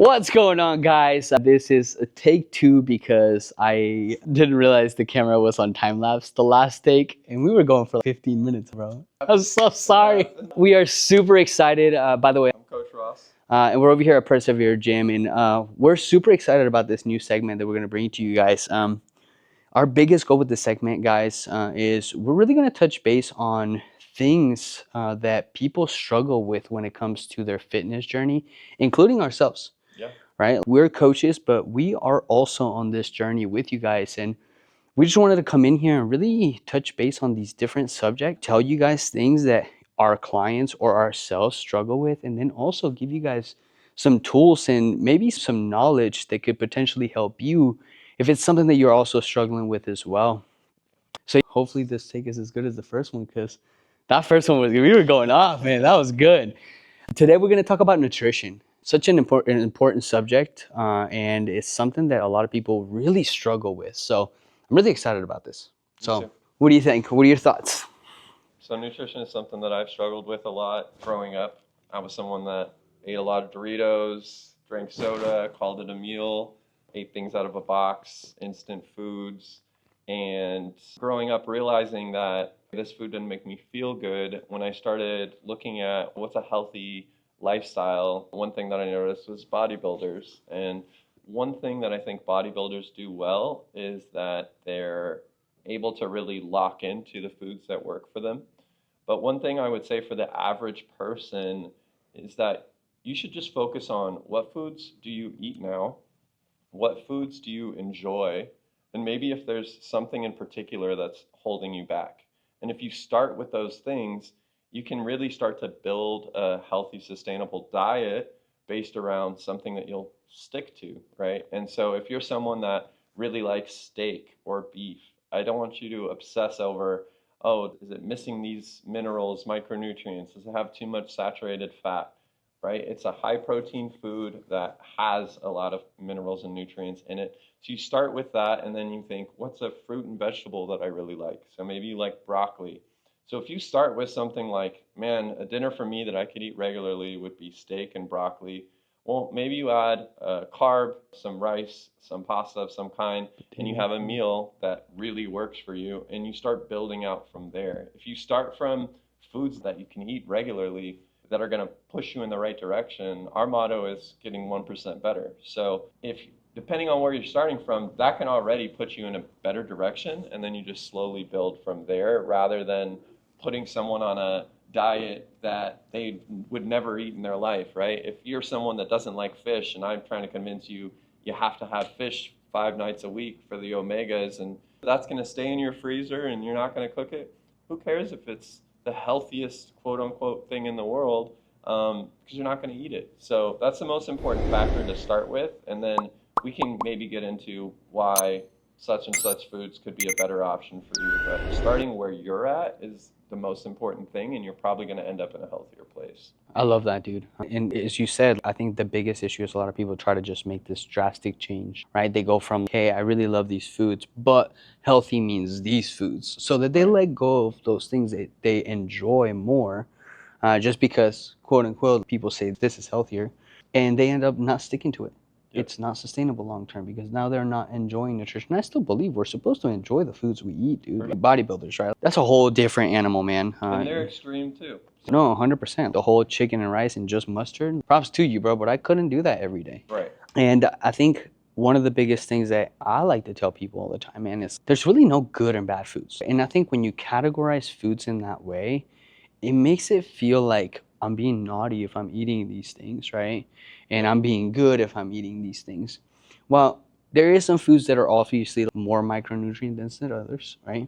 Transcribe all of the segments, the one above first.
What's going on, guys? This is a take two because I didn't realize the camera was on time lapse the last take, and we were going for like 15 minutes, bro. I'm so sorry. We are super excited. By the way, I'm Coach Ross. and we're over here at PRSVR Gym, and we're super excited about this new segment that we're going to bring to you guys. Our biggest goal with this segment, guys, is we're really going to touch base on things that people struggle with when it comes to their fitness journey, including ourselves. Yeah. Right? We're coaches, but we are also on this journey with you guys. And we just wanted to come in here and really touch base on these different subjects, tell you guys things that our clients or ourselves struggle with, and then also give you guys some tools and maybe some knowledge that could potentially help you if it's something that you're also struggling with as well. So hopefully this take is as good as the first one, because that first one we were going off, man. That was good. Today we're going to talk about nutrition. Such an important subject, and it's something that a lot of people really struggle with. So I'm really excited about this. So what do you think? What are your thoughts? So nutrition is something that I've struggled with a lot growing up. I was someone that ate a lot of Doritos, drank soda, called it a meal, ate things out of a box, instant foods. And growing up realizing that this food didn't make me feel good, when I started looking at what's a healthy lifestyle, one thing that I noticed was bodybuilders. And one thing that I think bodybuilders do well is that they're able to really lock into the foods that work for them. But one thing I would say for the average person is that you should just focus on what foods do you eat now, what foods do you enjoy, and maybe if there's something in particular that's holding you back. And if you start with those things, you can really start to build a healthy, sustainable diet based around something that you'll stick to, right? And so if you're someone that really likes steak or beef, I don't want you to obsess over, oh, is it missing these minerals, micronutrients? Does it have too much saturated fat, right? It's a high protein food that has a lot of minerals and nutrients in it. So you start with that, and then you think, what's a fruit and vegetable that I really like? So maybe you like broccoli. So if you start with something like, man, a dinner for me that I could eat regularly would be steak and broccoli. Well, maybe you add a carb, some rice, some pasta of some kind, and you have a meal that really works for you, and you start building out from there. If you start from foods that you can eat regularly that are going to push you in the right direction, our motto is getting 1% better. So depending on where you're starting from, that can already put you in a better direction, and then you just slowly build from there rather than putting someone on a diet that they would never eat in their life, right? If you're someone that doesn't like fish and I'm trying to convince you you have to have fish 5 nights a week for the omegas, and that's going to stay in your freezer and you're not going to cook it, who cares if it's the healthiest quote-unquote thing in the world, because you're not going to eat it. So that's the most important factor to start with, and then we can maybe get into why such and such foods could be a better option for you. But starting where you're at is the most important thing, and you're probably going to end up in a healthier place. I love that, dude. And as you said, I think the biggest issue is a lot of people try to just make this drastic change, right? They go from, hey, I really love these foods, but healthy means these foods. So that they let go of those things that they enjoy more, just because, quote unquote, people say this is healthier, and they end up not sticking to it. Yep. It's not sustainable long term because now they're not enjoying nutrition. I still believe we're supposed to enjoy the foods we eat, dude. Like bodybuilders, right? That's a whole different animal, man. And they're extreme too. No, 100%. The whole chicken and rice and just mustard. Props to you, bro, but I couldn't do that every day. Right. And I think one of the biggest things that I like to tell people all the time, man, is there's really no good and bad foods. And I think when you categorize foods in that way, it makes it feel like I'm being naughty if I'm eating these things, right? And I'm being good if I'm eating these things. Well, there is some foods that are obviously more micronutrient dense than others, right?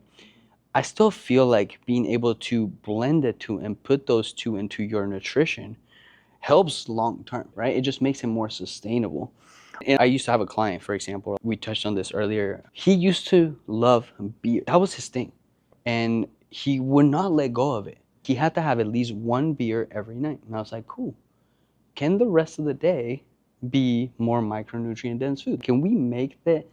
I still feel like being able to blend the two and put those two into your nutrition helps long term, right? It just makes it more sustainable. And I used to have a client, for example, we touched on this earlier. He used to love beer. That was his thing. And he would not let go of it. He had to have at least one beer every night. And I was like, cool. Can the rest of the day be more micronutrient dense food? Can we make that?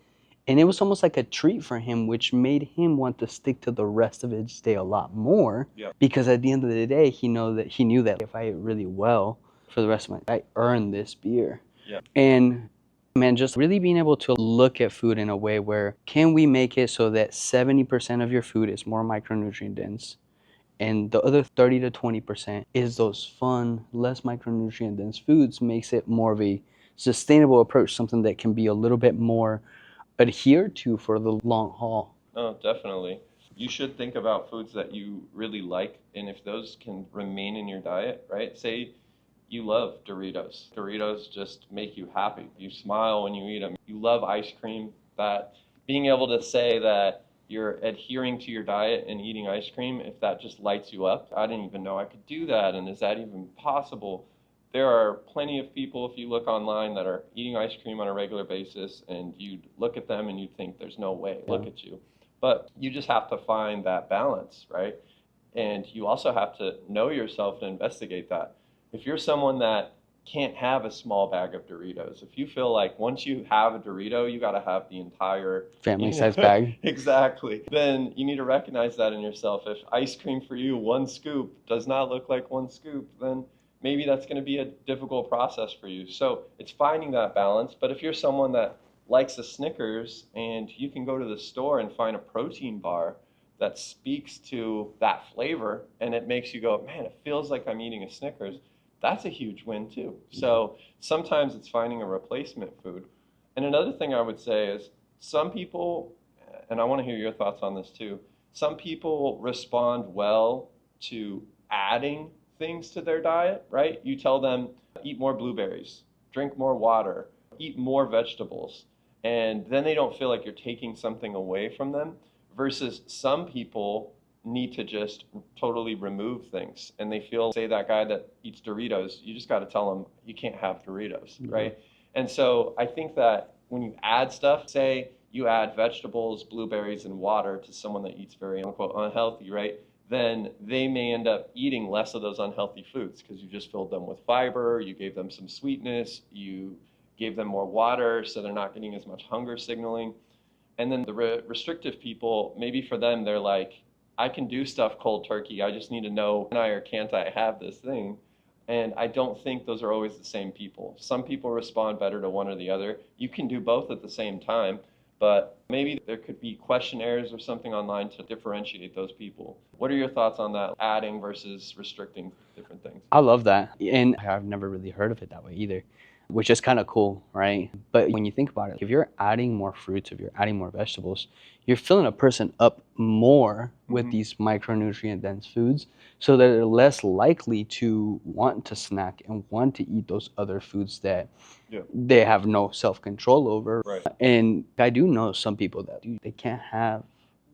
And it was almost like a treat for him, which made him want to stick to the rest of his day a lot more. Yep. Because at the end of the day, he knew that if I ate really well for the rest of my life, I earned this beer. Yeah. And man, just really being able to look at food in a way where can we make it so that 70% of your food is more micronutrient dense and the other 30 to 20% is those fun, less micronutrient dense foods, makes it more of a sustainable approach, something that can be a little bit more adhered to for the long haul. Oh, definitely. You should think about foods that you really like, and if those can remain in your diet, right? Say you love Doritos. Doritos just make you happy. You smile when you eat them. You love ice cream. That being able to say that you're adhering to your diet and eating ice cream, if that just lights you up, I didn't even know I could do that, and is that even possible? There are plenty of people, if you look online, that are eating ice cream on a regular basis, and you'd look at them and you'd think, there's no way, Yeah. look at you. But you just have to find that balance, right? And you also have to know yourself and investigate that. If you're someone that can't have a small bag of Doritos, if you feel like once you have a Dorito, you got to have the entire Family size bag. exactly, then you need to recognize that in yourself. If ice cream for you, one scoop, does not look like one scoop, then maybe that's going to be a difficult process for you. So it's finding that balance. But if you're someone that likes a Snickers and you can go to the store and find a protein bar that speaks to that flavor and it makes you go, man, it feels like I'm eating a Snickers, that's a huge win too. So sometimes it's finding a replacement food. And another thing I would say is some people, and I want to hear your thoughts on this too, some people respond well to adding things to their diet, right? You tell them, eat more blueberries, drink more water, eat more vegetables, and then they don't feel like you're taking something away from them. Versus some people need to just totally remove things and they feel, say that guy that eats Doritos, you just got to tell him you can't have Doritos, right? And so I think that when you add stuff, say you add vegetables, blueberries, and water to someone that eats very unquote unhealthy, right? Then they may end up eating less of those unhealthy foods because you just filled them with fiber, you gave them some sweetness, you gave them more water, so they're not getting as much hunger signaling. And then the restrictive people, maybe for them, they're like, I can do stuff cold turkey. I just need to know, can I or can't I have this thing? And I don't think those are always the same people. Some people respond better to one or the other. You can do both at the same time, but maybe there could be questionnaires or something online to differentiate those people. What are your thoughts on that, adding versus restricting different things? I love that. And I've never really heard of it that way either, which is kind of cool, right? But when you think about it, if you're adding more fruits, if you're adding more vegetables, you're filling a person up more with these micronutrient dense foods so that they're less likely to want to snack and want to eat those other foods that Yeah. they have no self control over. Right. And I do know some people that they can't have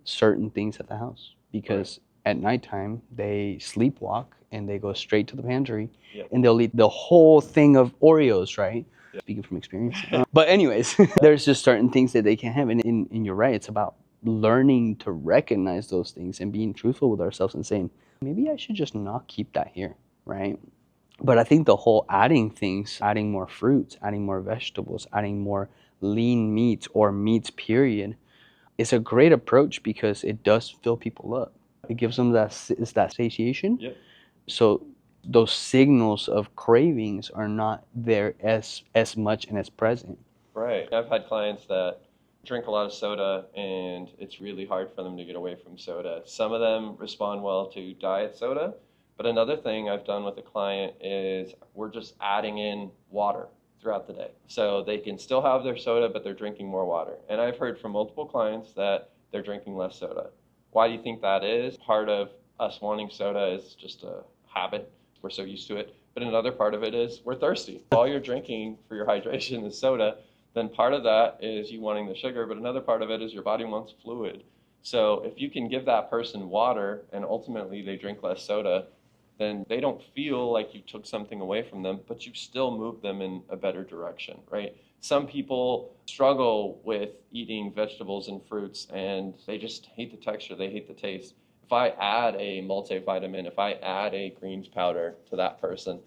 certain things at the house because at nighttime they sleepwalk and they go straight to the pantry and they'll eat the whole thing of Oreos, right? Speaking from experience. But anyways, there's just certain things that they can't have. And you're right, it's about learning to recognize those things and being truthful with ourselves and saying, maybe I should just not keep that here, right? But I think the whole adding things, adding more fruits, adding more vegetables, adding more lean meats or meats period, is a great approach because it does fill people up. It gives them that satiation. Yep. So those signals of cravings are not there as much and as present. Right. I've had clients that drink a lot of soda and it's really hard for them to get away from soda. Some of them respond well to diet soda, but another thing I've done with a client is we're just adding in water throughout the day. So they can still have their soda, but they're drinking more water. And I've heard from multiple clients that they're drinking less soda. Why do you think that is? Part of us wanting soda is just a habit. We're so used to it. But another part of it is we're thirsty. All you're drinking for your hydration is soda. Then part of that is you wanting the sugar, but another part of it is your body wants fluid. So if you can give that person water and ultimately they drink less soda, then they don't feel like you took something away from them, but you still moved them in a better direction, right? Some people struggle with eating vegetables and fruits and they just hate the texture, they hate the taste. If I add a multivitamin, if I add a greens powder to that person,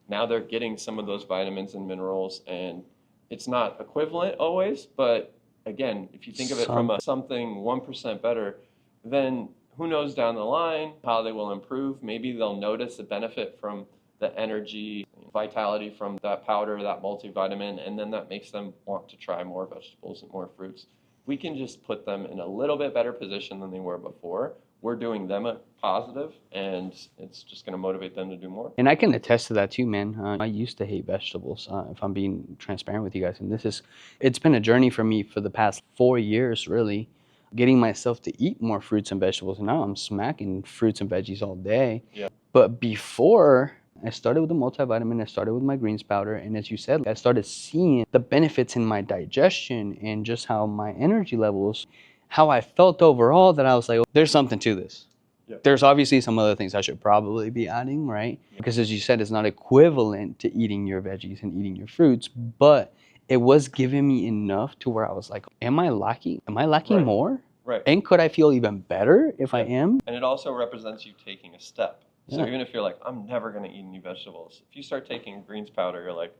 now they're getting some of those vitamins and minerals, and it's not equivalent always, but again, if you think of it from a something 1% better, then who knows down the line how they will improve. Maybe they'll notice the benefit from the energy, vitality from that powder, that multivitamin, and then that makes them want to try more vegetables and more fruits. We can just put them in a little bit better position than they were before. We're doing them a positive, and it's just going to motivate them to do more. And I can attest to that too, man. I used to hate vegetables, if I'm being transparent with you guys. And it's been a journey for me for the past 4 years, really, getting myself to eat more fruits and vegetables. And now I'm smacking fruits and veggies all day. Yeah. But before, I started with the multivitamin, I started with my greens powder. And as you said, I started seeing the benefits in my digestion and just how my energy levels, how I felt overall, that I was like, oh, there's something to this. Yeah. There's obviously some other things I should probably be adding, right? Yeah. Because as you said, it's not equivalent to eating your veggies and eating your fruits, but it was giving me enough to where I was like, am I lacking? Am I lacking Right. more? Right. And could I feel even better if I am? And it also represents you taking a step. So Yeah. even if you're like, I'm never going to eat any vegetables, if you start taking greens powder, you're like,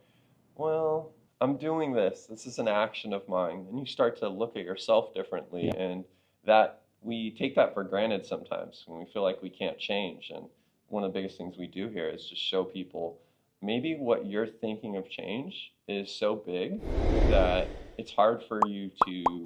well, I'm doing this. This is an action of mine. And you start to look at yourself differently. Yeah. And that we take that for granted sometimes when we feel like we can't change. And one of the biggest things we do here is just show people maybe what you're thinking of change is so big that it's hard for you to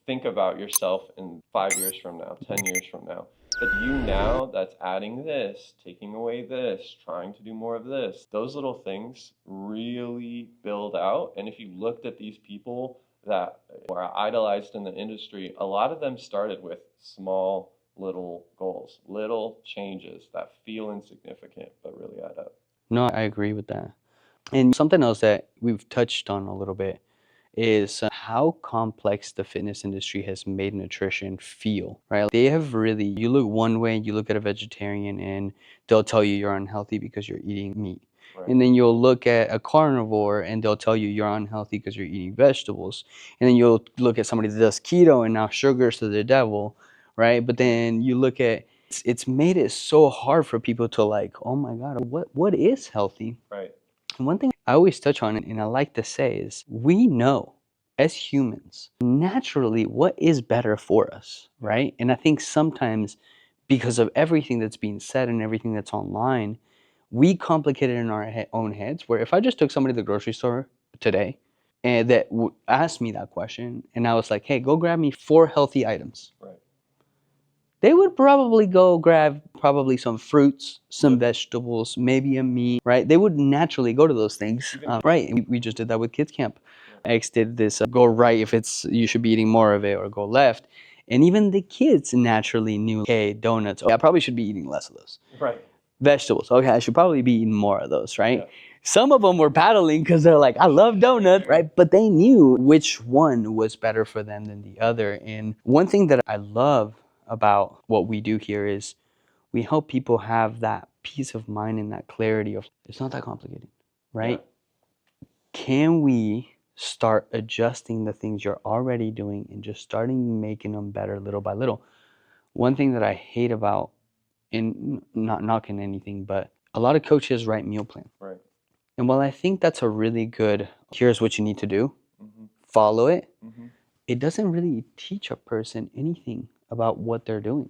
think about yourself in 5 years from now, 10 years from now. But you now that's adding this, taking away this, trying to do more of this, those little things really build out. And if you looked at these people that are idolized in the industry, a lot of them started with small little goals, little changes that feel insignificant but really add up. No, I agree with that. And something else that we've touched on a little bit is how complex the fitness industry has made nutrition feel, right? They have really, you look one way, you look at a vegetarian and they'll tell you you're unhealthy because you're eating meat. Right. And then you'll look at a carnivore and they'll tell you you're unhealthy because you're eating vegetables. And then you'll look at somebody that does keto and now sugar's to the devil, right? But then you look at, it's made it so hard for people to like, oh my God, what is healthy? Right. And one thing I always touch on and I like to say is we know as humans naturally what is better for us, right? And I think sometimes because of everything that's being said and everything that's online, we complicate it in our own heads, where if I just took somebody to the grocery store today and that asked me that question and I was like, hey, go grab me 4 healthy items. Right. They would probably go grab probably some fruits, some vegetables, maybe a meat, right? They would naturally go to those things, right? We just did that with kids camp. X did this, go right if it's you should be eating more of it, or go left. And even the kids naturally knew, okay, donuts, okay, I probably should be eating less of those. Right. Vegetables, okay, I should probably be eating more of those, right? Yeah. Some of them were battling because they're like, I love donuts, right? But they knew which one was better for them than the other. And one thing that I love about what we do here is we help people have that peace of mind and that clarity of it's not that complicated, right? Yeah. Can we start adjusting the things you're already doing and just starting making them better little by little? One thing that I hate about, and not knocking anything, but a lot of coaches write meal plans. Right. And while I think that's a really good, here's what you need to do, follow it, it doesn't really teach a person anything about what they're doing.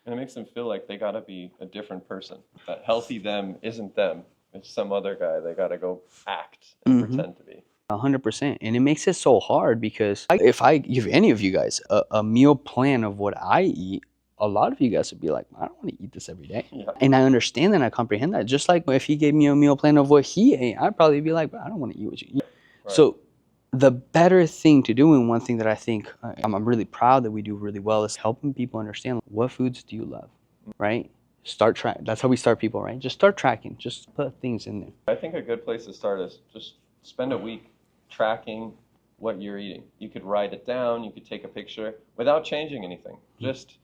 And it makes them feel like they got to be a different person. That healthy them isn't them. It's some other guy. They got to go act and pretend to be. 100%. And it makes it so hard because if I give any of you guys a meal plan of what I eat, a lot of you guys would be like, I don't want to eat this every day. Yeah. And I understand and I comprehend that. Just like if he gave me a meal plan of what he ate, I'd probably be like, I don't want to eat what you eat. Right. So the better thing to do, and one thing that I think I'm really proud that we do really well, is helping people understand what foods do you love, right? Start tracking. That's how we start people, right? Just start tracking. Just put things in there. I think a good place to start is just spend a week tracking what you're eating. You could write it down. You could take a picture without changing anything. Just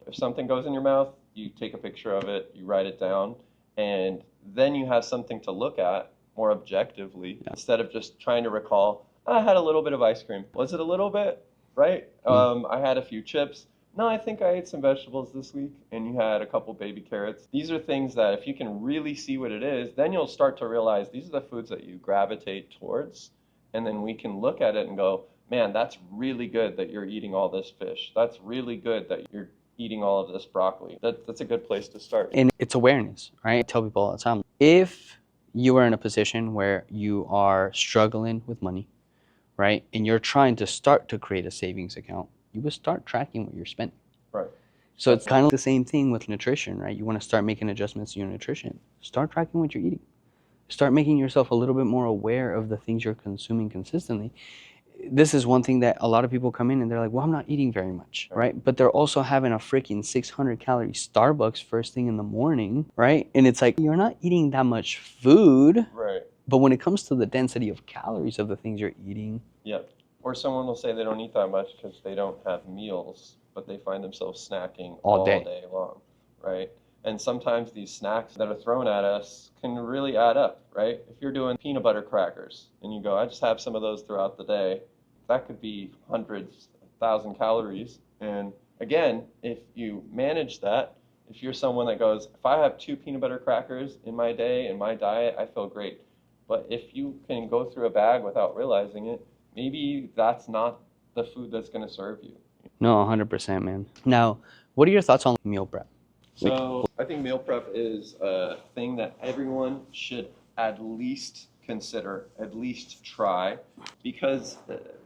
if something goes in your mouth, you take a picture of it, you write it down, and then you have something to look at more objectively instead of just trying to recall, I had a little bit of ice cream. Was it a little bit? Right? I had a few chips. No, I think I ate some vegetables this week, and you had a couple baby carrots. These are things that if you can really see what it is, then you'll start to realize these are the foods that you gravitate towards, and then we can look at it and go, man, that's really good that you're eating all this fish. That's really good that you're eating all of this broccoli. That's a good place to start. And it's awareness, right? I tell people all the time, if you are in a position where you are struggling with money, right? And you're trying to start to create a savings account, you would start tracking what you're spending. Right. So it's kind of the same thing with nutrition, right? You want to start making adjustments to your nutrition. Start tracking what you're eating. Start making yourself a little bit more aware of the things you're consuming consistently. This is one thing that a lot of people come in and they're like, well, I'm not eating very much, right? But they're also having a freaking 600 calorie Starbucks first thing in the morning, right? And it's like, you're not eating that much food. Right. But when it comes to the density of calories of the things you're eating. Yep. Or someone will say they don't eat that much because they don't have meals, but they find themselves snacking all day long, right? And sometimes these snacks that are thrown at us can really add up, right? If you're doing peanut butter crackers and you go, I just have some of those throughout the day, that could be hundreds, 1,000 calories. And again, if you manage that, if you're someone that goes, if I have 2 peanut butter crackers in my day, in my diet, I feel great. But if you can go through a bag without realizing it, maybe that's not the food that's going to serve you. No, 100%, man. Now, what are your thoughts on meal prep? So I think meal prep is a thing that everyone should at least consider, at least try, because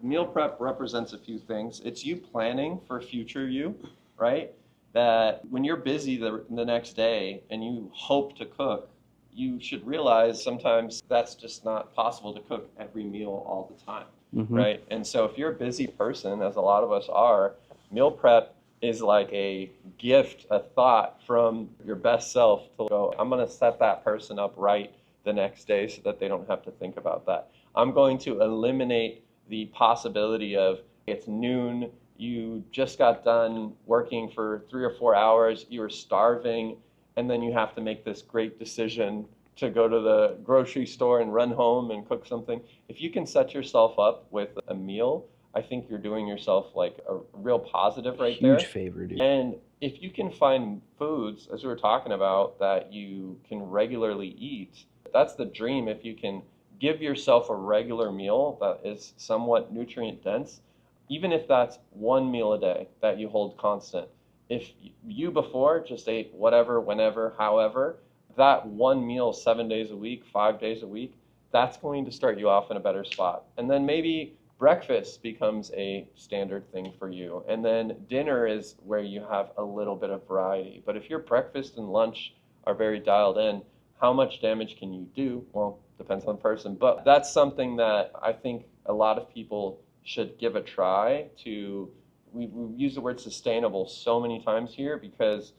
meal prep represents a few things. It's you planning for future you, right? That when you're busy the next day and you hope to cook, you should realize sometimes that's just not possible to cook every meal all the time, right? And so if you're a busy person, as a lot of us are, meal prep is like a gift, a thought from your best self to go, I'm going to set that person up right the next day so that they don't have to think about that. I'm going to eliminate the possibility of it's noon, you just got done working for 3 or 4 hours, you were starving, and then you have to make this great decision to go to the grocery store and run home and cook something. If you can set yourself up with a meal, I think you're doing yourself like a real positive right there. Huge favor, dude. And if you can find foods, as we were talking about, that you can regularly eat, that's the dream. If you can give yourself a regular meal that is somewhat nutrient dense, even if that's one meal a day that you hold constant. If you before just ate whatever, whenever, however, that one meal 7 days a week, 5 days a week, that's going to start you off in a better spot. And then maybe breakfast becomes a standard thing for you. And then dinner is where you have a little bit of variety. But if your breakfast and lunch are very dialed in, how much damage can you do? Well, depends on the person. But that's something that I think a lot of people should give a try to. We've used the word sustainable so many times here because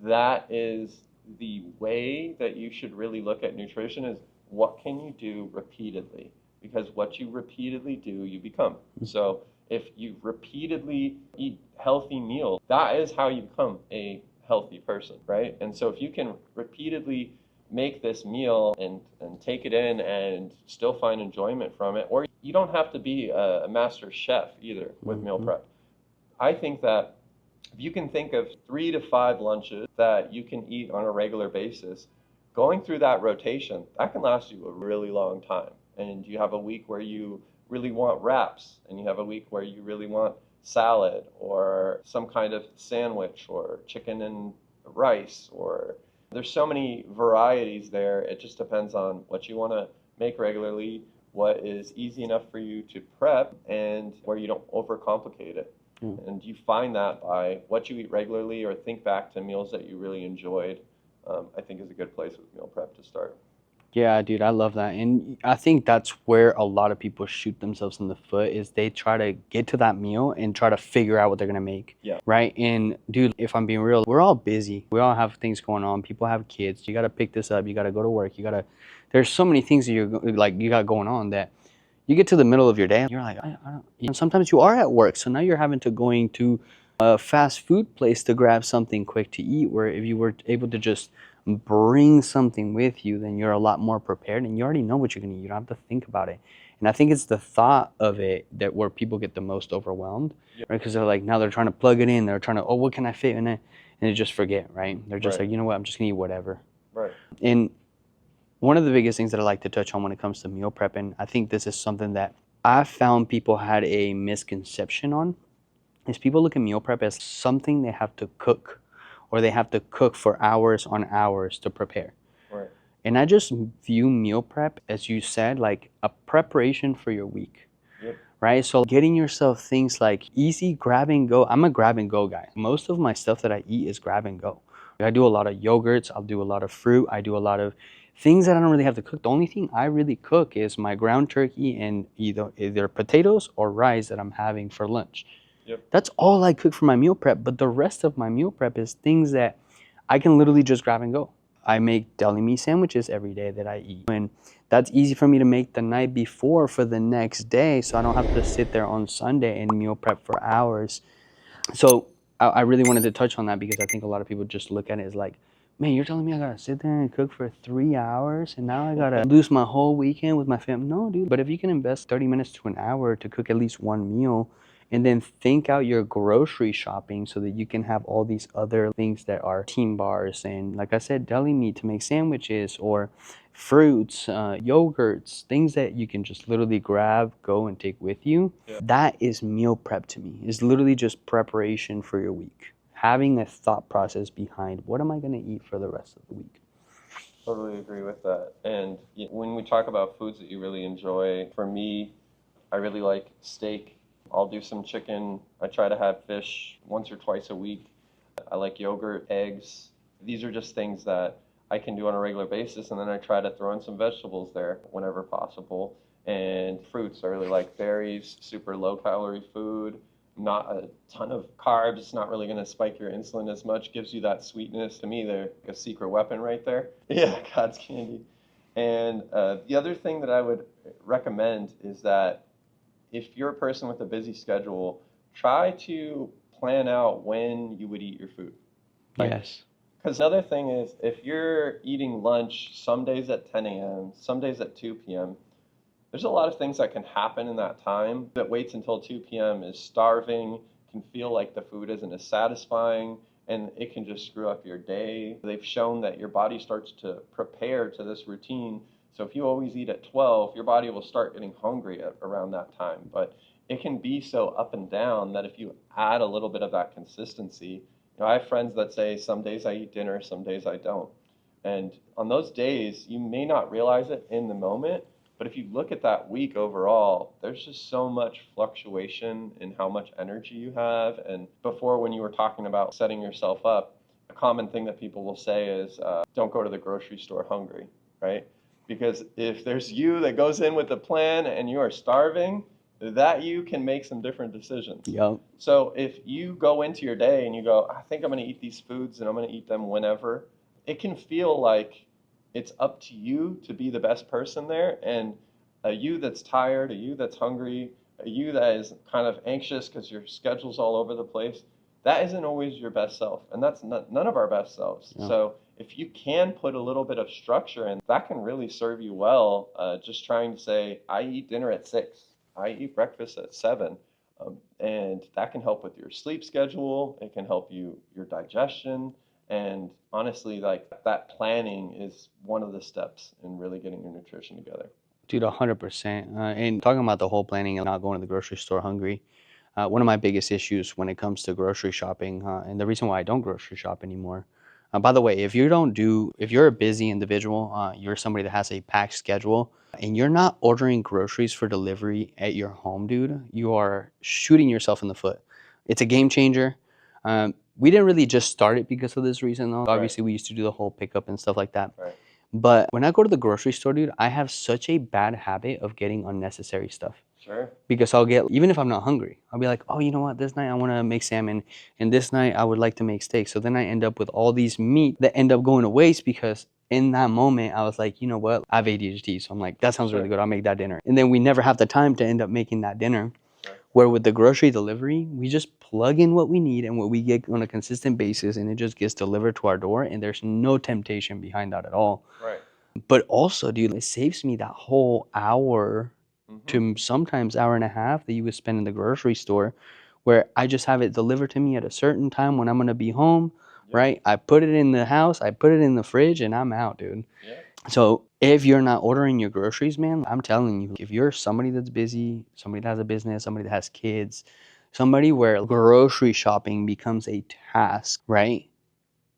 that is the way that you should really look at nutrition is what can you do repeatedly? Because what you repeatedly do, you become. So if you repeatedly eat healthy meals, that is how you become a healthy person, right? And so if you can repeatedly make this meal and take it in and still find enjoyment from it, or you don't have to be a master chef either with meal prep. I think that if you can think of 3 to 5 lunches that you can eat on a regular basis, going through that rotation, that can last you a really long time. And you have a week where you really want wraps, and you have a week where you really want salad or some kind of sandwich or chicken and rice, or there's so many varieties there. It just depends on what you want to make regularly, what is easy enough for you to prep, and where you don't overcomplicate it. And you find that by what you eat regularly or think back to meals that you really enjoyed, I think is a good place with meal prep to start. Yeah, dude, I love that. And I think that's where a lot of people shoot themselves in the foot is they try to get to that meal and try to figure out what they're going to make. Yeah. Right? And dude, if I'm being real, we're all busy. We all have things going on. People have kids. You got to pick this up. You got to go to work. There's so many things that you got going on that you get to the middle of your day and you're like, I don't, sometimes you are at work. So now you're having to going to a fast food place to grab something quick to eat, where if you were able to just bring something with you, then you're a lot more prepared and you already know what you're going to eat. You don't have to think about it. And I think it's the thought of it that where people get the most overwhelmed, right? Because they're like, now they're trying to plug it in. They're trying to, oh, what can I fit in it? And they just forget, right? They're just like, you know what? I'm just going to eat whatever. Right. And one of the biggest things that I like to touch on when it comes to meal prepping, I think this is something that I found people had a misconception on, is people look at meal prep as something they have to cook, or they have to cook for hours on hours to prepare. Right. And I just view meal prep, as you said, like a preparation for your week. Yep. Right? So getting yourself things like easy grab and go. I'm a grab and go guy. Most of my stuff that I eat is grab and go. I do a lot of yogurts, I'll do a lot of fruit, I do a lot of things that I don't really have to cook. The only thing I really cook is my ground turkey and either potatoes or rice that I'm having for lunch. Yep. That's all I cook for my meal prep, but the rest of my meal prep is things that I can literally just grab and go. I make deli meat sandwiches every day that I eat. And that's easy for me to make the night before for the next day, so I don't have to sit there on Sunday and meal prep for hours. So I really wanted to touch on that because I think a lot of people just look at it as like, man, you're telling me I gotta sit there and cook for 3 hours and now I gotta lose my whole weekend with my family. No, dude. But if you can invest 30 minutes to an hour to cook at least one meal and then think out your grocery shopping so that you can have all these other things that are team bars and, like I said, deli meat to make sandwiches, or fruits, yogurts, things that you can just literally grab, go, and take with you. Yeah. That is meal prep to me. It's literally just preparation for your week. Having a thought process behind what am I going to eat for the rest of the week. Totally agree with that. And when we talk about foods that you really enjoy, for me, I really like steak. I'll do some chicken. I try to have fish once or twice a week. I like yogurt, eggs. These are just things that I can do on a regular basis, and then I try to throw in some vegetables there whenever possible. And fruits, I really like berries, super low calorie food, not a ton of carbs. It's not really going to spike your insulin as much, gives you that sweetness. To me, they're a secret weapon right there. Yeah, God's candy. And the other thing that I would recommend is that if you're a person with a busy schedule, try to plan out when you would eat your food. Right? Yes. Because another thing is, if you're eating lunch some days at 10 a.m., some days at 2 p.m., there's a lot of things that can happen in that time. That waits until 2 p.m. is starving, can feel like the food isn't as satisfying, and it can just screw up your day. They've shown that your body starts to prepare to this routine. So if you always eat at 12, your body will start getting hungry at around that time. But it can be so up and down that if you add a little bit of that consistency, I have friends that say some days I eat dinner, some days I don't. And on those days, you may not realize it in the moment, but if you look at that week overall, there's just so much fluctuation in how much energy you have. And before, when you were talking about setting yourself up, a common thing that people will say is don't go to the grocery store hungry, right? Because if there's you that goes in with a plan and you are starving, that you can make some different decisions. Yep. So if you go into your day and you go, I think I'm going to eat these foods and I'm going to eat them whenever, it can feel like it's up to you to be the best person there. And a you that's tired, a you that's hungry, a you that is kind of anxious because your schedule's all over the place, that isn't always your best self. And that's none of our best selves. Yeah. So if you can put a little bit of structure in, that can really serve you well. Just trying to say, I eat dinner at 6. I eat breakfast at 7. And that can help with your sleep schedule. It can help your digestion. And honestly, like that planning is one of the steps in really getting your nutrition together. Dude, 100%. And talking about the whole planning and not going to the grocery store hungry, one of my biggest issues when it comes to grocery shopping, and the reason why I don't grocery shop anymore. By the way, if you're a busy individual, you're somebody that has a packed schedule, and you're not ordering groceries for delivery at your home, dude, you are shooting yourself in the foot. It's a game changer. We didn't really just start it because of this reason, though. Obviously, we used to do the whole pickup and stuff like that. Right. But when I go to the grocery store, dude, I have such a bad habit of getting unnecessary stuff. Sure. Because I'll get, even if I'm not hungry, I'll be like, oh, you know what? This night I want to make salmon, and this night I would like to make steak. So then I end up with all these meat that end up going to waste because in that moment I was like, you know what? I have ADHD. So I'm like, that sounds really good. I'll make that dinner. And then we never have the time to end up making that dinner. Sure. Where with the grocery delivery, we just plug in what we need and what we get on a consistent basis, and it just gets delivered to our door, and there's no temptation behind that at all. Right. But also, dude, it saves me that whole hour to sometimes hour and a half that you would spend in the grocery store, where I just have it delivered to me at a certain time when I'm going to be home, right? I put it in the house, I put it in the fridge, and I'm out, dude. Yeah. So if you're not ordering your groceries, man, I'm telling you, if you're somebody that's busy, somebody that has a business, somebody that has kids, somebody where grocery shopping becomes a task, right?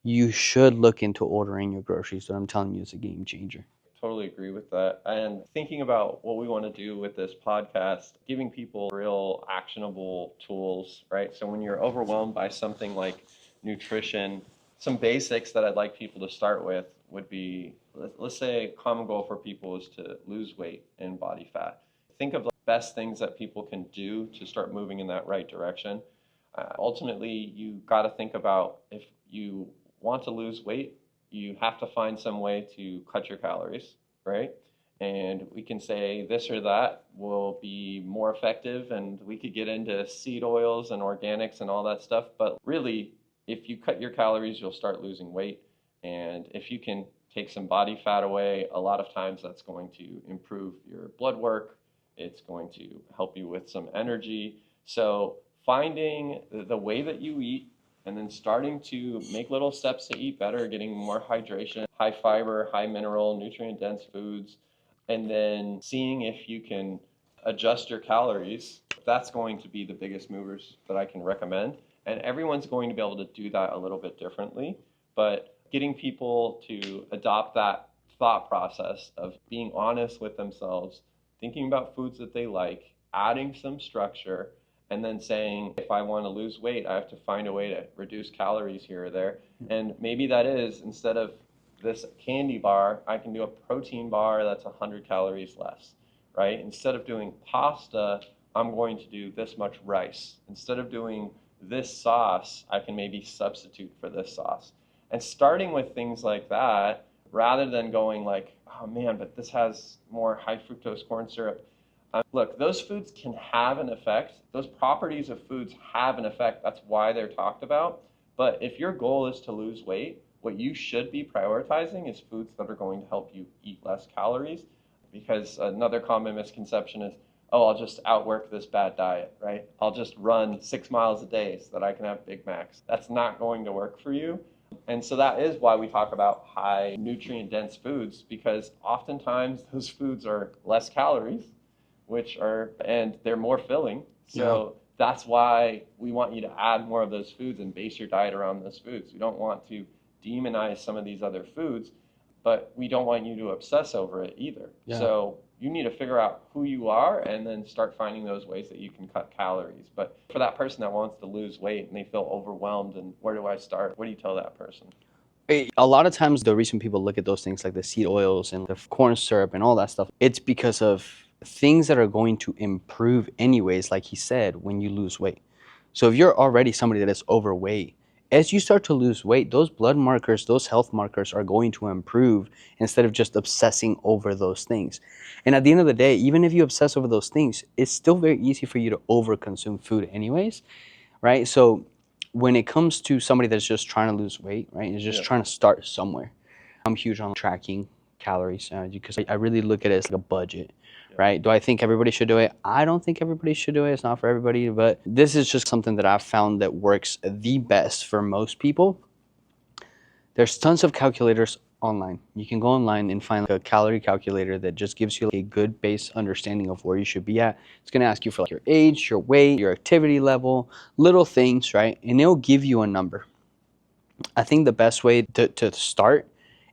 you should look into ordering your groceries. So I'm telling you, it's a game changer. Totally agree with that. And thinking about what we want to do with this podcast, giving people real actionable tools, right? So when you're overwhelmed by something like nutrition, some basics that I'd like people to start with would be, let's say a common goal for people is to lose weight and body fat. Think of the best things that people can do to start moving in that right direction. Ultimately, you got to think about if you want to lose weight, you have to find some way to cut your calories, right? And we can say this or that will be more effective, and we could get into seed oils and organics and all that stuff. But really, if you cut your calories, you'll start losing weight. And if you can take some body fat away, a lot of times that's going to improve your blood work. It's going to help you with some energy. So finding the way that you eat and then starting to make little steps to eat better, getting more hydration, high fiber, high mineral, nutrient dense foods, and then seeing if you can adjust your calories. That's going to be the biggest movers that I can recommend. And everyone's going to be able to do that a little bit differently, but getting people to adopt that thought process of being honest with themselves, thinking about foods that they like, adding some structure, and then saying, if I want to lose weight, I have to find a way to reduce calories here or there. And maybe that is, instead of this candy bar, I can do a protein bar that's 100 calories less, right? Instead of doing pasta, I'm going to do this much rice. Instead of doing this sauce, I can maybe substitute for this sauce. And starting with things like that, rather than going like, oh man, but this has more high fructose corn syrup. Look, those foods can have an effect. Those properties of foods have an effect. That's why they're talked about. But if your goal is to lose weight, what you should be prioritizing is foods that are going to help you eat less calories. Because another common misconception is, oh, I'll just outwork this bad diet, right? I'll just run 6 miles a day so that I can have Big Macs. That's not going to work for you. And so that is why we talk about high nutrient dense foods, because oftentimes those foods are less calories, and they're more filling. So that's why we want you to add more of those foods and base your diet around those foods. We don't want to demonize some of these other foods, but we don't want you to obsess over it either. Yeah. So you need to figure out who you are and then start finding those ways that you can cut calories. But for that person that wants to lose weight and they feel overwhelmed and where do I start? What do you tell that person? A lot of times the reason people look at those things like the seed oils and the corn syrup and all that stuff, it's because of things that are going to improve anyways, like he said, when you lose weight. So if you're already somebody that is overweight, as you start to lose weight, those blood markers, those health markers are going to improve instead of just obsessing over those things. And at the end of the day, even if you obsess over those things, it's still very easy for you to overconsume food anyways, right? So when it comes to somebody that's just trying to lose weight, right, is just trying to start somewhere. I'm huge on tracking calories because I really look at it as like a budget, right? Do I think everybody should do it? I don't think everybody should do it. It's not for everybody, but this is just something that I've found that works the best for most people. There's tons of calculators online. You can go online and find like a calorie calculator that just gives you a good base understanding of where you should be at. It's going to ask you for like your age, your weight, your activity level, little things, right? And it'll give you a number. I think the best way to start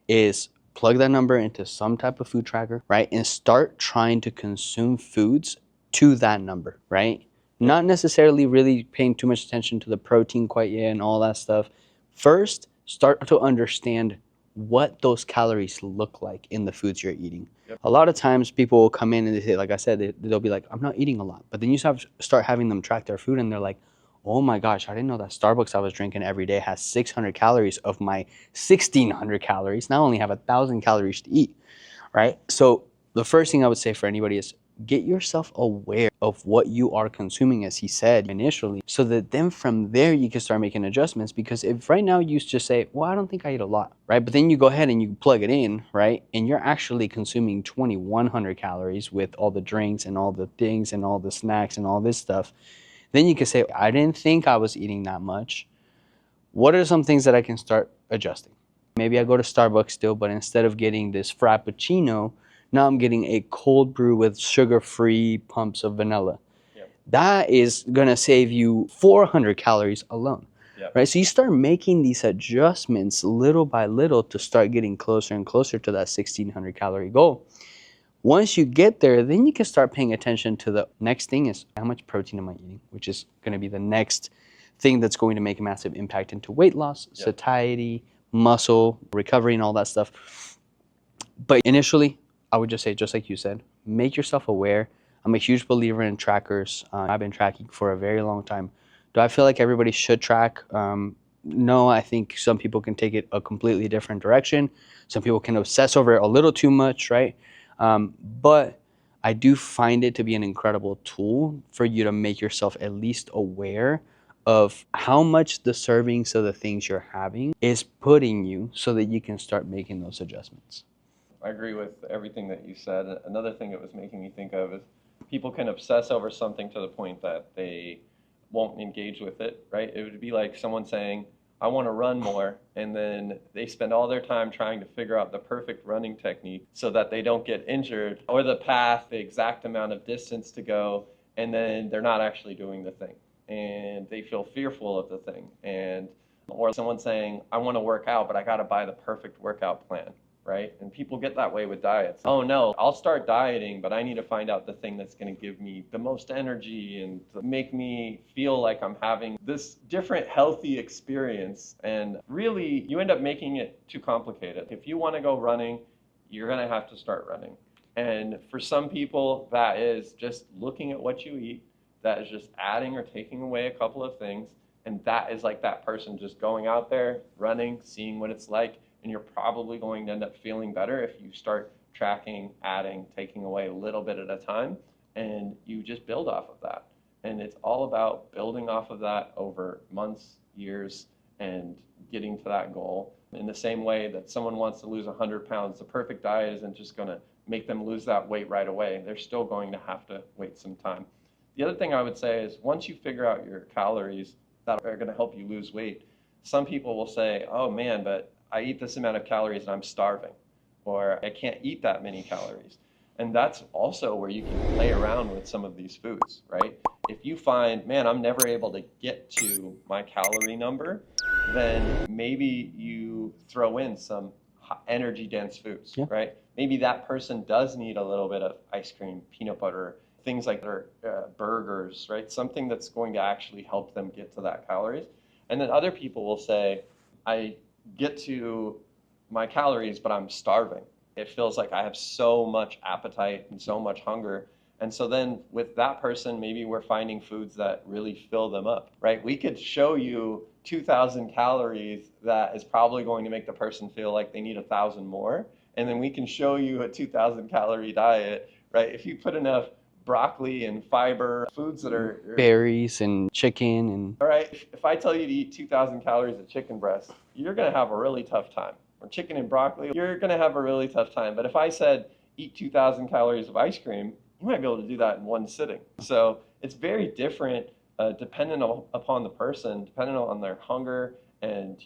is plug that number into some type of food tracker, right? And start trying to consume foods to that number, right? Not necessarily really paying too much attention to the protein quite yet and all that stuff. First, start to understand what those calories look like in the foods you're eating. A lot of times people will come in and they say, like I said, they'll be like, I'm not eating a lot. But then you start having them track their food and they're like, oh my gosh, I didn't know that Starbucks I was drinking every day has 600 calories of my 1,600 calories. Now I only have 1,000 calories to eat, right? So the first thing I would say for anybody is get yourself aware of what you are consuming, as he said initially, so that then from there you can start making adjustments. Because if right now you just say, well, I don't think I eat a lot, right? But then you go ahead and you plug it in, right? And you're actually consuming 2,100 calories with all the drinks and all the things and all the snacks and all this stuff. Then you can say, I didn't think I was eating that much. What are some things that I can start adjusting? Maybe I go to Starbucks still, but instead of getting this Frappuccino, now I'm getting a cold brew with sugar-free pumps of vanilla. That is going to save you 400 calories alone. Yep. right? So you start making these adjustments little by little to start getting closer and closer to that 1600 calorie goal. Once you get there, then you can start paying attention to the next thing is how much protein am I eating, which is going to be the next thing that's going to make a massive impact into weight loss, Yep. satiety, muscle recovery, and all that stuff. But initially, I would just say, just like you said, make yourself aware. I'm a huge believer in trackers. I've been tracking for a very long time. Do I feel like everybody should track? No, I think some people can take it a completely different direction. Some people can obsess over it a little too much, right? But I do find it to be an incredible tool for you to make yourself at least aware of how much the servings of the things you're having is putting you so that you can start making those adjustments. I agree with everything that you said. Another thing it was making me think of is people can obsess over something to the point that they won't engage with it, right? It would be like someone saying, I want to run more, and then they spend all their time trying to figure out the perfect running technique so that they don't get injured, or the path, the exact amount of distance to go, and then they're not actually doing the thing. And they feel fearful of the thing. And or someone saying, I want to work out, but I got to buy the perfect workout plan, right? And people get that way with diets. Oh no, I'll start dieting, but I need to find out the thing that's going to give me the most energy and to make me feel like I'm having this different healthy experience. And really, you end up making it too complicated. If you want to go running, you're going to have to start running. And for some people, that is just looking at what you eat, that is just adding or taking away a couple of things. And that is like that person just going out there, running, seeing what it's like. And you're probably going to end up feeling better if you start tracking, adding, taking away a little bit at a time, and you just build off of that. And it's all about building off of that over months, years, and getting to that goal. In the same way that someone wants to lose 100 pounds, the perfect diet isn't just going to make them lose that weight right away. They're still going to have to wait some time. The other thing I would say is once you figure out your calories that are going to help you lose weight, some people will say, oh man, but I eat this amount of calories and I'm starving, or I can't eat that many calories. And that's also where you can play around with some of these foods, right? If you find, man, I'm never able to get to my calorie number, then maybe you throw in some energy dense foods, Yeah. right? Maybe that person does need a little bit of ice cream, peanut butter, things like burgers, right? Something that's going to actually help them get to that calories. And then other people will say, I get to my calories, but I'm starving. It feels like I have so much appetite and so much hunger. And so then with that person, maybe we're finding foods that really fill them up, right? We could show you 2,000 calories that is probably going to make the person feel like they need 1,000 more. And then we can show you a 2,000 calorie diet, right? If you put enough broccoli and fiber, foods that are berries and chicken and all right, if I tell you to eat 2,000 calories of chicken breast, you're going to have a really tough time. Or chicken and broccoli, you're going to have a really tough time. But if I said eat 2,000 calories of ice cream, you might be able to do that in one sitting. So it's very different dependent upon the person, dependent on their hunger, and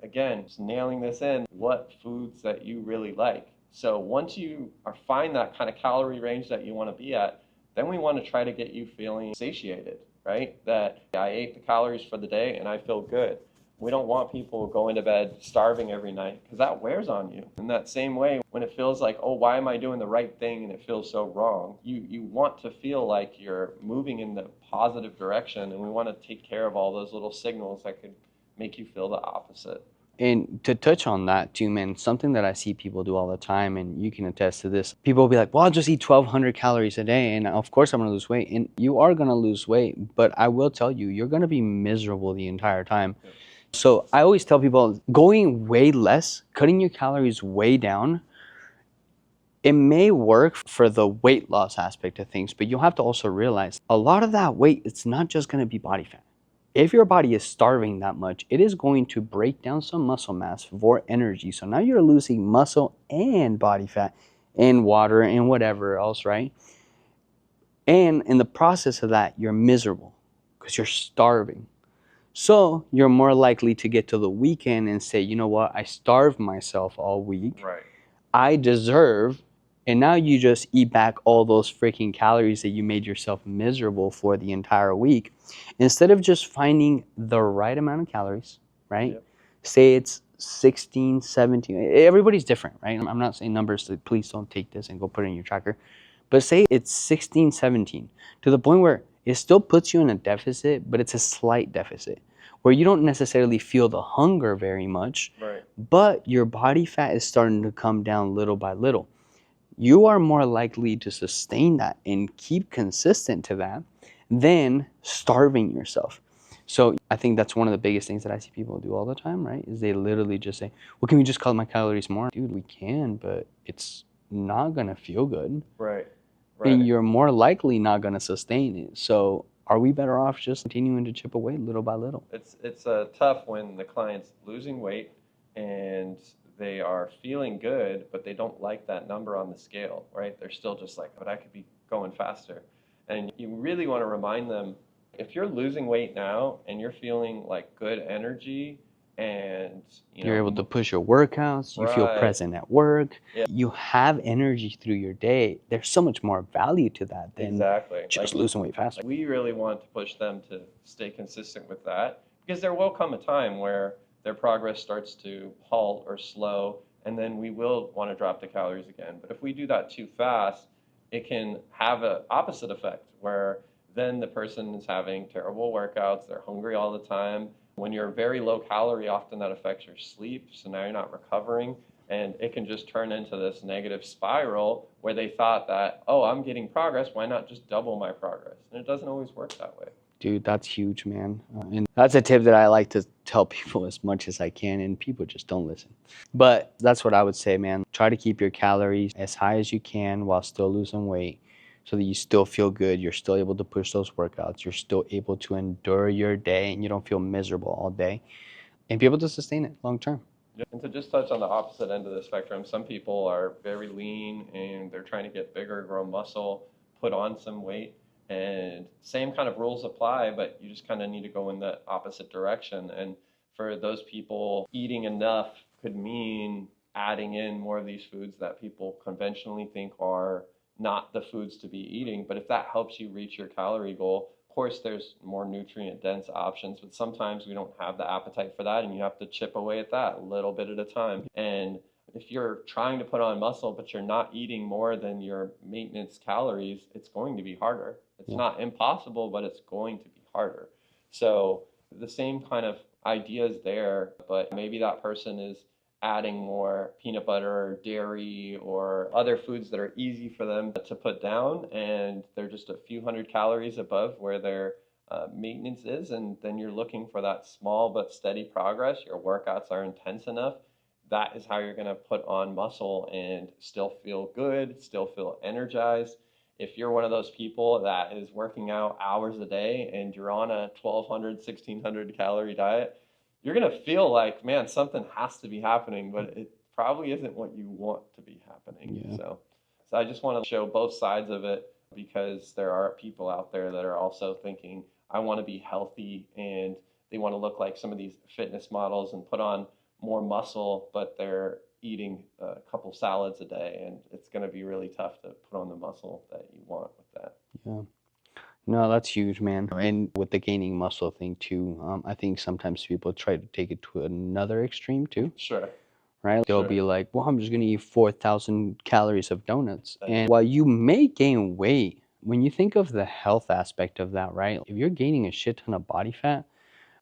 again, just nailing this in, what foods that you really like. So once you find that kind of calorie range that you want to be at, then we want to try to get you feeling satiated, right? That I ate the calories for the day and I feel good. We don't want people going to bed starving every night because that wears on you. In that same way, when it feels like, oh, why am I doing the right thing and it feels so wrong, you want to feel like you're moving in the positive direction, and we want to take care of all those little signals that could make you feel the opposite. And to touch on that too, man, something that I see people do all the time, and you can attest to this. People will be like, well, I'll just eat 1,200 calories a day, and of course I'm going to lose weight. And you are going to lose weight, but I will tell you, you're going to be miserable the entire time. Yeah. So I always tell people, going way less, cutting your calories way down, it may work for the weight loss aspect of things, but you'll have to also realize a lot of that weight, it's not just going to be body fat. If your body is starving that much, it is going to break down some muscle mass for energy. So now you're losing muscle and body fat and water and whatever else, right? And in the process of that, you're miserable because you're starving. So you're more likely to get to the weekend and say, you know what, I starved myself all week. Right. I deserve And now you just eat back all those freaking calories that you made yourself miserable for the entire week. Instead of just finding the right amount of calories, right? Yep. Say it's 16, 17. Everybody's different, right? I'm not saying numbers, so please don't take this and go put it in your tracker. But say it's 16, 17, to the point where it still puts you in a deficit, but it's a slight deficit where you don't necessarily feel the hunger very much, Right. but your body fat is starting to come down little by little. You are more likely to sustain that and keep consistent to that than starving yourself. So I think that's one of the biggest things that I see people do all the time, right? Is they literally just say, well, can we just cut my calories more? Dude, we can, but it's not going to feel good. Right. And Right. you're more likely not going to sustain it. So are we better off just continuing to chip away little by little? It's tough when the client's losing weight and they are feeling good, but they don't like that number on the scale, right? They're still just like, but I could be going faster. And you really want to remind them, if you're losing weight now and you're feeling like good energy and, You're able to push your workouts, you feel right, present at work, yeah, you have energy through your day. There's so much more value to that than exactly. just losing weight faster. We really want to push them to stay consistent with that because there will come a time where their progress starts to halt or slow, and then we will want to drop the calories again. But if we do that too fast, it can have an opposite effect where then the person is having terrible workouts, they're hungry all the time. When you're very low calorie, often that affects your sleep, so now you're not recovering. And it can just turn into this negative spiral where they thought that, oh, I'm getting progress. Why not just double my progress? And it doesn't always work that way. Dude, that's huge, man. And that's a tip that I like to tell people as much as I can, and people just don't listen. But that's what I would say, man. Try to keep your calories as high as you can while still losing weight so that you still feel good. You're still able to push those workouts. You're still able to endure your day and you don't feel miserable all day and be able to sustain it long term. And to just touch on the opposite end of the spectrum, some people are very lean and they're trying to get bigger, grow muscle, put on some weight. And same kind of rules apply, but you just kind of need to go in the opposite direction. And for those people, eating enough could mean adding in more of these foods that people conventionally think are not the foods to be eating. But if that helps you reach your calorie goal, of course, there's more nutrient dense options, but sometimes we don't have the appetite for that, and you have to chip away at that a little bit at a time. And if you're trying to put on muscle, but you're not eating more than your maintenance calories, it's going to be harder. It's not impossible, but it's going to be harder. So the same kind of ideas there, but maybe that person is adding more peanut butter or dairy or other foods that are easy for them to put down, and they're just a few hundred calories above where their maintenance is, and then you're looking for that small but steady progress. Your workouts are intense enough. That is how you're going to put on muscle and still feel good, still feel energized. If you're one of those people that is working out hours a day and you're on a 1200, 1600 calorie diet, you're going to feel like, man, something has to be happening, but it probably isn't what you want to be happening. Yeah. So I just want to show both sides of it because there are people out there that are also thinking, I want to be healthy, and they want to look like some of these fitness models and put on more muscle, but they're eating a couple salads a day, and it's going to be really tough to put on the muscle that you want with that. Yeah. No, that's huge, man. And with the gaining muscle thing too, I think sometimes people try to take it to another extreme too, Sure. right? They'll Sure. be like, well, I'm just going to eat 4,000 calories of donuts. And while you may gain weight, when you think of the health aspect of that, right? If you're gaining a shit ton of body fat,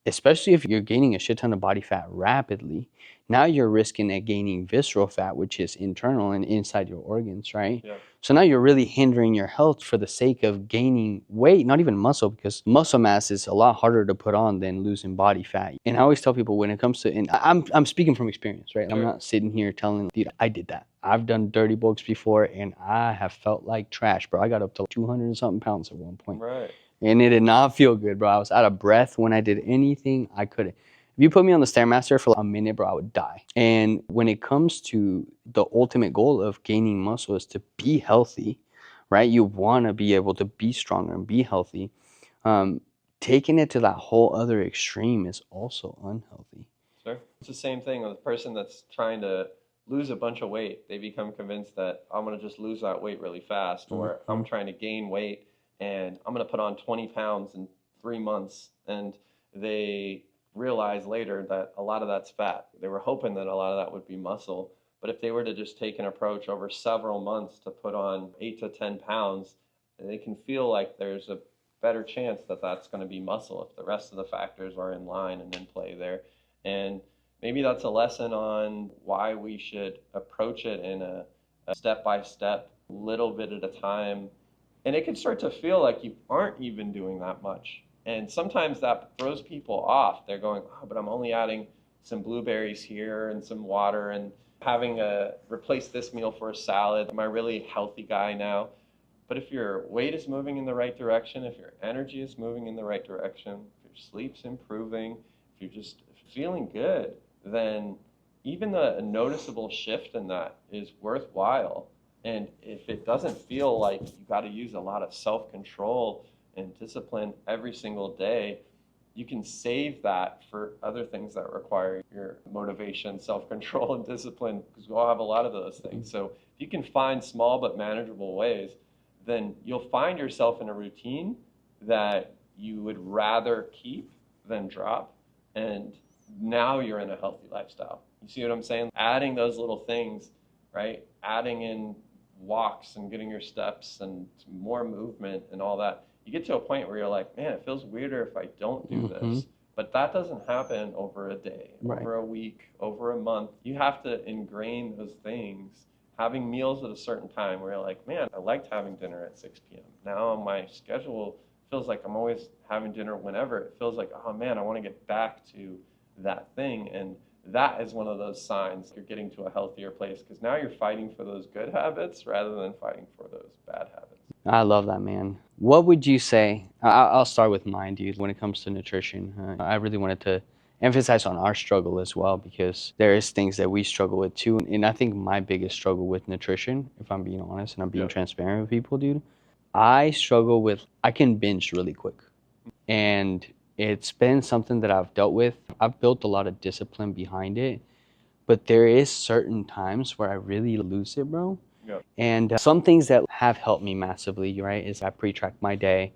especially if you're gaining a shit ton of body fat rapidly, now you're risking at gaining visceral fat, which is internal and inside your organs, right? Yeah. So now you're really hindering your health for the sake of gaining weight, not even muscle, because muscle mass is a lot harder to put on than losing body fat. And I always tell people when it comes to, and I'm speaking from experience, right? I'm Sure. not sitting here telling, dude, I did that. I've done dirty bulks before and I have felt like trash, bro. I got up to 200 and something pounds at one point. Right. And it did not feel good, bro. I was out of breath when I did anything. I couldn't. If you put me on the Stairmaster for like a minute, bro, I would die. And when it comes to the ultimate goal of gaining muscle is to be healthy, right? You want to be able to be stronger and be healthy. Taking it to that whole other extreme is also unhealthy. Sure. It's the same thing with a person that's trying to lose a bunch of weight, they become convinced that I'm going to just lose that weight really fast, or I'm trying to gain weight and I'm going to put on 20 pounds in 3 months. And they realize later that a lot of that's fat. They were hoping that a lot of that would be muscle. But if they were to just take an approach over several months to put on 8 to 10 pounds, they can feel like there's a better chance that that's going to be muscle if the rest of the factors are in line and in play there. And maybe that's a lesson on why we should approach it in a step by step, little bit at a time. And it can start to feel like you aren't even doing that much. And sometimes that throws people off. They're going, oh, but I'm only adding some blueberries here and some water and having a replace this meal for a salad. Am I really a healthy guy now? But if your weight is moving in the right direction, if your energy is moving in the right direction, if your sleep's improving, if you're just feeling good, then even a noticeable shift in that is worthwhile. And if it doesn't feel like you got to use a lot of self-control and discipline every single day, you can save that for other things that require your motivation, self-control, and discipline, because we all have a lot of those things. So if you can find small but manageable ways, then you'll find yourself in a routine that you would rather keep than drop. And now you're in a healthy lifestyle. You see what I'm saying? Adding those little things, right? Adding in walks and getting your steps and more movement and all that. You get to a point where you're like, man, it feels weirder if I don't do this. But that doesn't happen over a day, over a week, over a month. You have to ingrain those things. Having meals at a certain time where you're like, man, I liked having dinner at 6 p.m. Now my schedule feels like I'm always having dinner whenever. It feels like, oh man, I want to get back to that thing. And that is one of those signs you're getting to a healthier place, because now you're fighting for those good habits rather than fighting for those bad habits. I love that, man. What would you say? I'll start with mine, dude. When it comes to nutrition, I really wanted to emphasize on our struggle as well, because there is things that we struggle with too. And I think my biggest struggle with nutrition, if I'm being honest and I'm being transparent with people, dude, I struggle with, I can binge really quick. And it's been something that I've dealt with. I've built a lot of discipline behind it, but there is certain times where I really lose it, bro. And some things that have helped me massively, right, is I pre-track my day.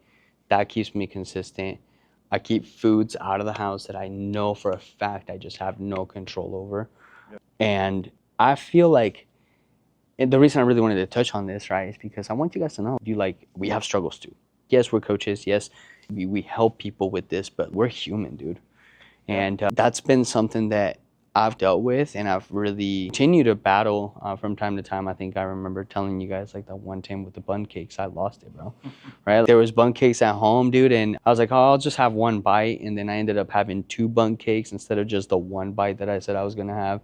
That keeps me consistent. I keep foods out of the house that I know for a fact I just have no control over. And I feel like, and the reason I really wanted to touch on this, right, is because I want you guys to know, we have struggles too. Yes, we're coaches. Yes, we help people with this, but we're human, dude. And that's been something that I've dealt with, and I've really continued to battle from time to time. I think I remember telling you guys like that one time with the bun cakes, I lost it, bro. Right? There was bun cakes at home, dude, and I was like, oh, I'll just have one bite, and then I ended up having 2 bun cakes instead of just the one bite that I said I was gonna have.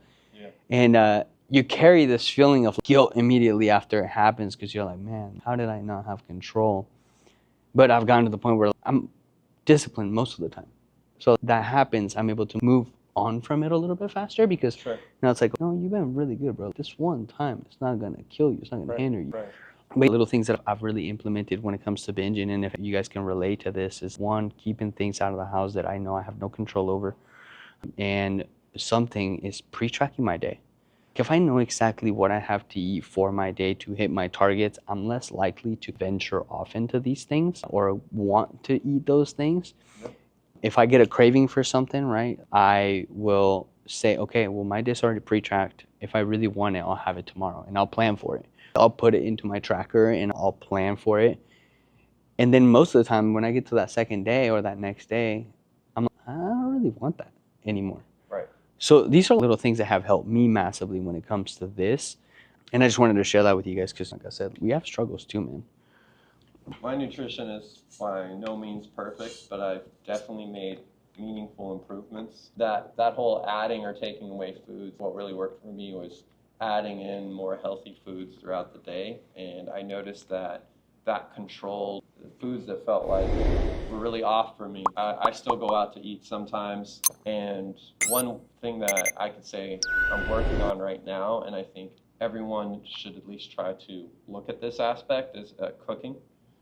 And you carry this feeling of guilt immediately after it happens, because you're like, man, how did I not have control? But I've gotten to the point where I'm disciplined most of the time. So that happens, I'm able to move on from it a little bit faster, because now it's like, no, you've been really good, bro. This one time, it's not gonna kill you. It's not gonna hinder you. But little things that I've really implemented when it comes to binging, and if you guys can relate to this, is one, keeping things out of the house that I know I have no control over. And something is pre-tracking my day. If I know exactly what I have to eat for my day to hit my targets, I'm less likely to venture off into these things or want to eat those things. If I get a craving for something, right, I will say, okay, well, my day's already pre-tracked. If I really want it, I'll have it tomorrow, and I'll plan for it. I'll put it into my tracker, and I'll plan for it. And then most of the time, when I get to that second day or that next day, I'm like, I don't really want that anymore. So these are little things that have helped me massively when it comes to this. And I just wanted to share that with you guys, because like I said, we have struggles too, man. My nutrition is by no means perfect, but I've definitely made meaningful improvements. That whole adding or taking away foods, what really worked for me was adding in more healthy foods throughout the day. And I noticed that controlled the foods that felt like were really off for me. I still go out to eat sometimes, and one thing that I could say I'm working on right now, and I think everyone should at least try to look at this aspect, is cooking.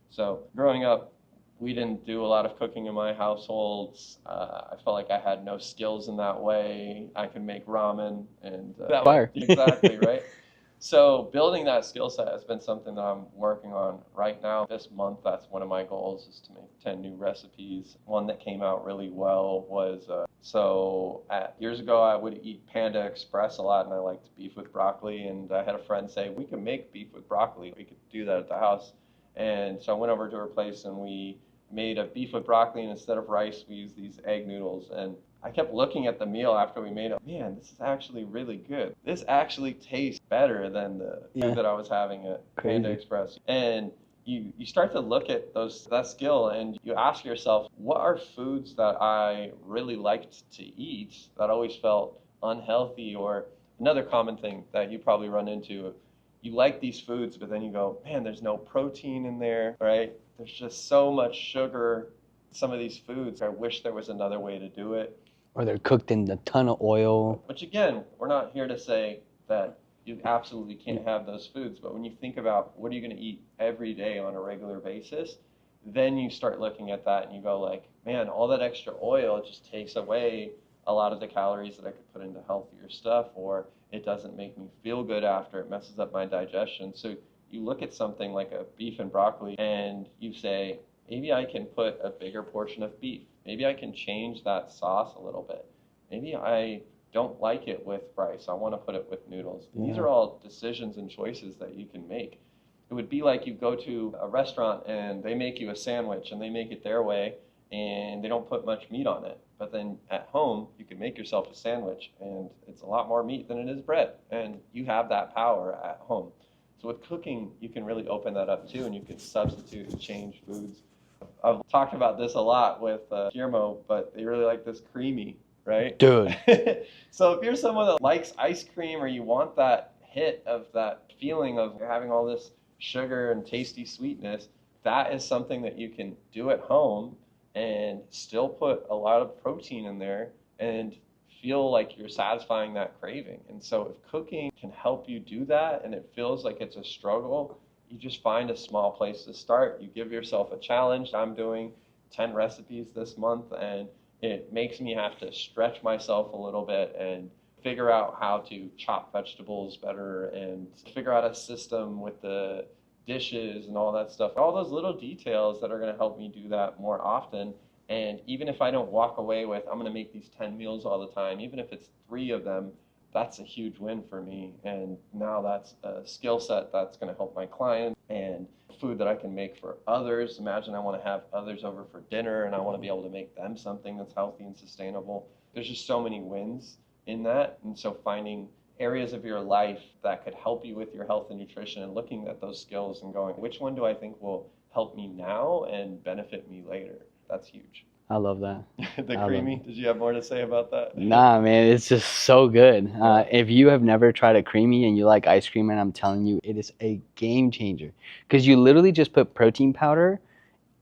So growing up, we didn't do a lot of cooking in my household. I felt like I had no skills in that way. I could make ramen and that way. Fire. Exactly, right? So building that skill set has been something that I'm working on right now. This month, that's one of my goals, is to make 10 new recipes. One that came out really well was, years ago I would eat Panda Express a lot, and I liked beef with broccoli, and I had a friend say, we could make beef with broccoli. We could do that at the house. And so I went over to her place and we made a beef with broccoli, and instead of rice, we used these egg noodles. And I kept looking at the meal after we made it. Man, this is actually really good. This actually tastes better than the food that I was having at Panda Express. And you start to look at that skill and you ask yourself, what are foods that I really liked to eat that always felt unhealthy? Or another common thing that you probably run into, you like these foods, but then you go, man, there's no protein in there, right? There's just so much sugar in some of these foods. I wish there was another way to do it. Or they're cooked in a ton of oil. Which again, we're not here to say that you absolutely can't have those foods, but when you think about what are you going to eat every day on a regular basis, then you start looking at that and you go like, man, all that extra oil just takes away a lot of the calories that I could put into healthier stuff, or it doesn't make me feel good after, it messes up my digestion. So you look at something like a beef and broccoli and you say, maybe I can put a bigger portion of beef. Maybe I can change that sauce a little bit. Maybe I don't like it with rice. I want to put it with noodles. Yeah. These are all decisions and choices that you can make. It would be like you go to a restaurant and they make you a sandwich and they make it their way and they don't put much meat on it. But then at home, you can make yourself a sandwich and it's a lot more meat than it is bread. And you have that power at home. So with cooking, you can really open that up too, and you can substitute and change foods. I've talked about this a lot with Guillermo, but they really like this creamy, right? Dude. So if you're someone that likes ice cream or you want that hit of that feeling of having all this sugar and tasty sweetness, that is something that you can do at home and still put a lot of protein in there and feel like you're satisfying that craving. And so if cooking can help you do that and it feels like it's a struggle, you just find a small place to start. You give yourself a challenge. I'm doing 10 recipes this month, and it makes me have to stretch myself a little bit and figure out how to chop vegetables better and figure out a system with the dishes and all that stuff. All those little details that are going to help me do that more often. And even if I don't walk away with, I'm going to make these 10 meals all the time, even if it's 3 of them, that's a huge win for me. And now that's a skill set that's going to help my clients and food that I can make for others. Imagine I want to have others over for dinner and I want to be able to make them something that's healthy and sustainable. There's just so many wins in that. And so finding areas of your life that could help you with your health and nutrition and looking at those skills and going, which one do I think will help me now and benefit me later? That's huge. I love that. The creamy, did you have more to say about that? Nah, man, it's just so good. If you have never tried a creamy and you like ice cream, and I'm telling you, it is a game changer. Because you literally just put protein powder,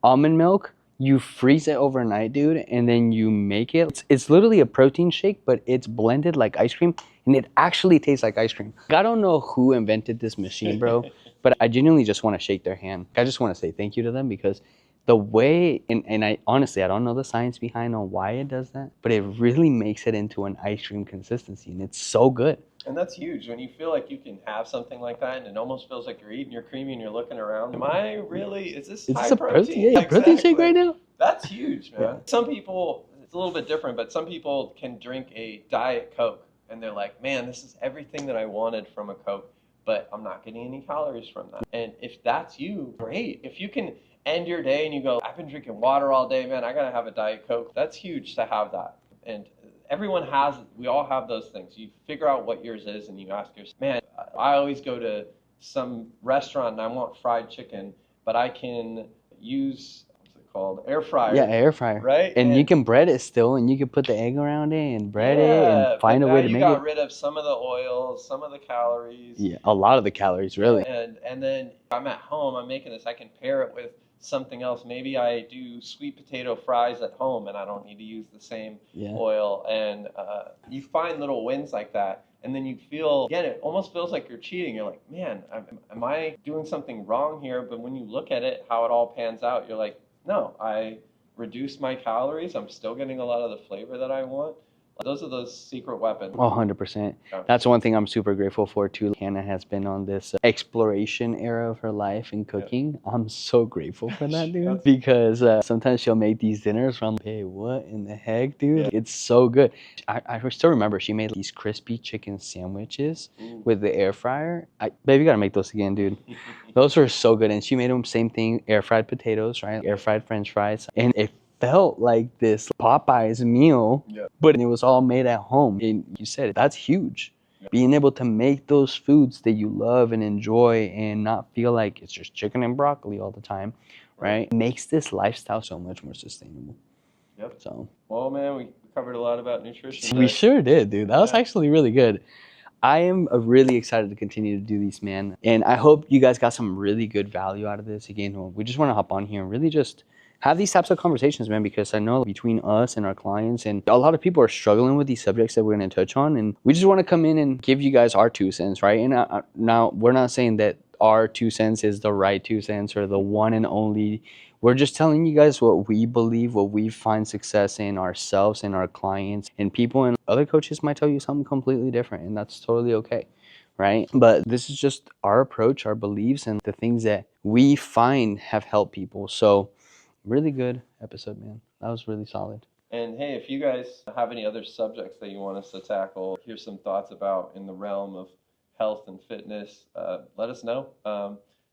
almond milk, you freeze it overnight, dude, and then you make it. It's literally a protein shake, but it's blended like ice cream, and it actually tastes like ice cream. I don't know who invented this machine, bro, but I genuinely just want to shake their hand. I just want to say thank you to them, because the way, and I honestly, I don't know the science behind on why it does that, but it really makes it into an ice cream consistency, and it's so good. And that's huge when you feel like you can have something like that and it almost feels like you're eating your creamy and you're looking around. Am I really, is this high protein? Yeah, protein shake right now? That's huge, man. Yeah. Some people, it's a little bit different, but some people can drink a Diet Coke and they're like, man, this is everything that I wanted from a Coke, but I'm not getting any calories from that. And if that's you, great. If you can end your day and you go, I've been drinking water all day, man, I gotta have a Diet Coke. That's huge to have that. And everyone has, we all have those things. You figure out what yours is and you ask yourself, man, I always go to some restaurant and I want fried chicken, but I can use, what's it called, air fryer. Yeah, air fryer. Right? And you can bread it still, and you can put the egg around it and bread it and find a way to make it. You got rid of some of the oil, some of the calories. Yeah, a lot of the calories, really. And then I'm at home, I'm making this, I can pair it with something else. Maybe I do sweet potato fries at home and I don't need to use the same oil. And you find little wins like that. And then you feel, again, it almost feels like you're cheating. You're like, man, am I doing something wrong here? But when you look at it, how it all pans out, you're like, No, I reduced my calories. I'm still getting a lot of the flavor that I want. Those are those secret weapons. 100%. That's one thing I'm super grateful for too. Hannah has been on this exploration era of her life in cooking. I'm so grateful for that, dude. Because sometimes she'll make these dinners from, hey, what in the heck, dude? It's so good. I still remember she made these crispy chicken sandwiches with the air fryer. Baby, you gotta make those again, dude. Those were so good. And she made them same thing, air fried potatoes, right? Air fried French fries. And it felt like this Popeyes meal, but it was all made at home. And you said it, that's huge. Being able to make those foods that you love and enjoy and not feel like it's just chicken and broccoli all the time, right? Makes this lifestyle so much more sustainable. Yep. So, well, man, we covered a lot about nutrition. We sure did, dude. That was actually really good. I am really excited to continue to do these, man. And I hope you guys got some really good value out of this. Again, we just want to hop on here and really just have these types of conversations, man, because I know between us and our clients and a lot of people are struggling with these subjects that we're going to touch on. And we just want to come in and give you guys our 2 cents, right? And now we're not saying that our 2 cents is the right 2 cents or the one and only. We're just telling you guys what we believe, what we find success in ourselves and our clients and people. And other coaches might tell you something completely different, and that's totally okay, right? But this is just our approach, our beliefs, and the things that we find have helped people. So, really good episode, man. That was really solid. And hey, if you guys have any other subjects that you want us to tackle, here's some thoughts about in the realm of health and fitness, let us know.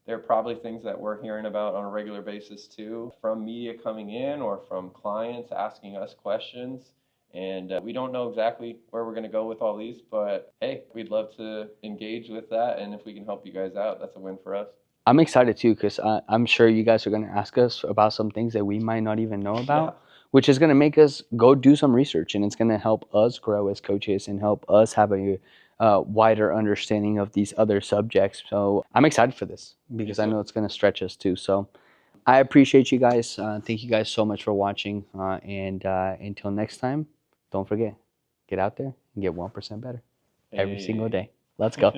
There are probably things that we're hearing about on a regular basis too, from media coming in or from clients asking us questions. And we don't know exactly where we're going to go with all these, but hey, we'd love to engage with that. And if we can help you guys out, that's a win for us. I'm excited too because I'm sure you guys are going to ask us about some things that we might not even know about, which is going to make us go do some research, and it's going to help us grow as coaches and help us have a wider understanding of these other subjects. So I'm excited for this because I know it's going to stretch us too. So I appreciate you guys. Thank you guys so much for watching. And until next time, don't forget, get out there and get 1% better every single day. Let's go.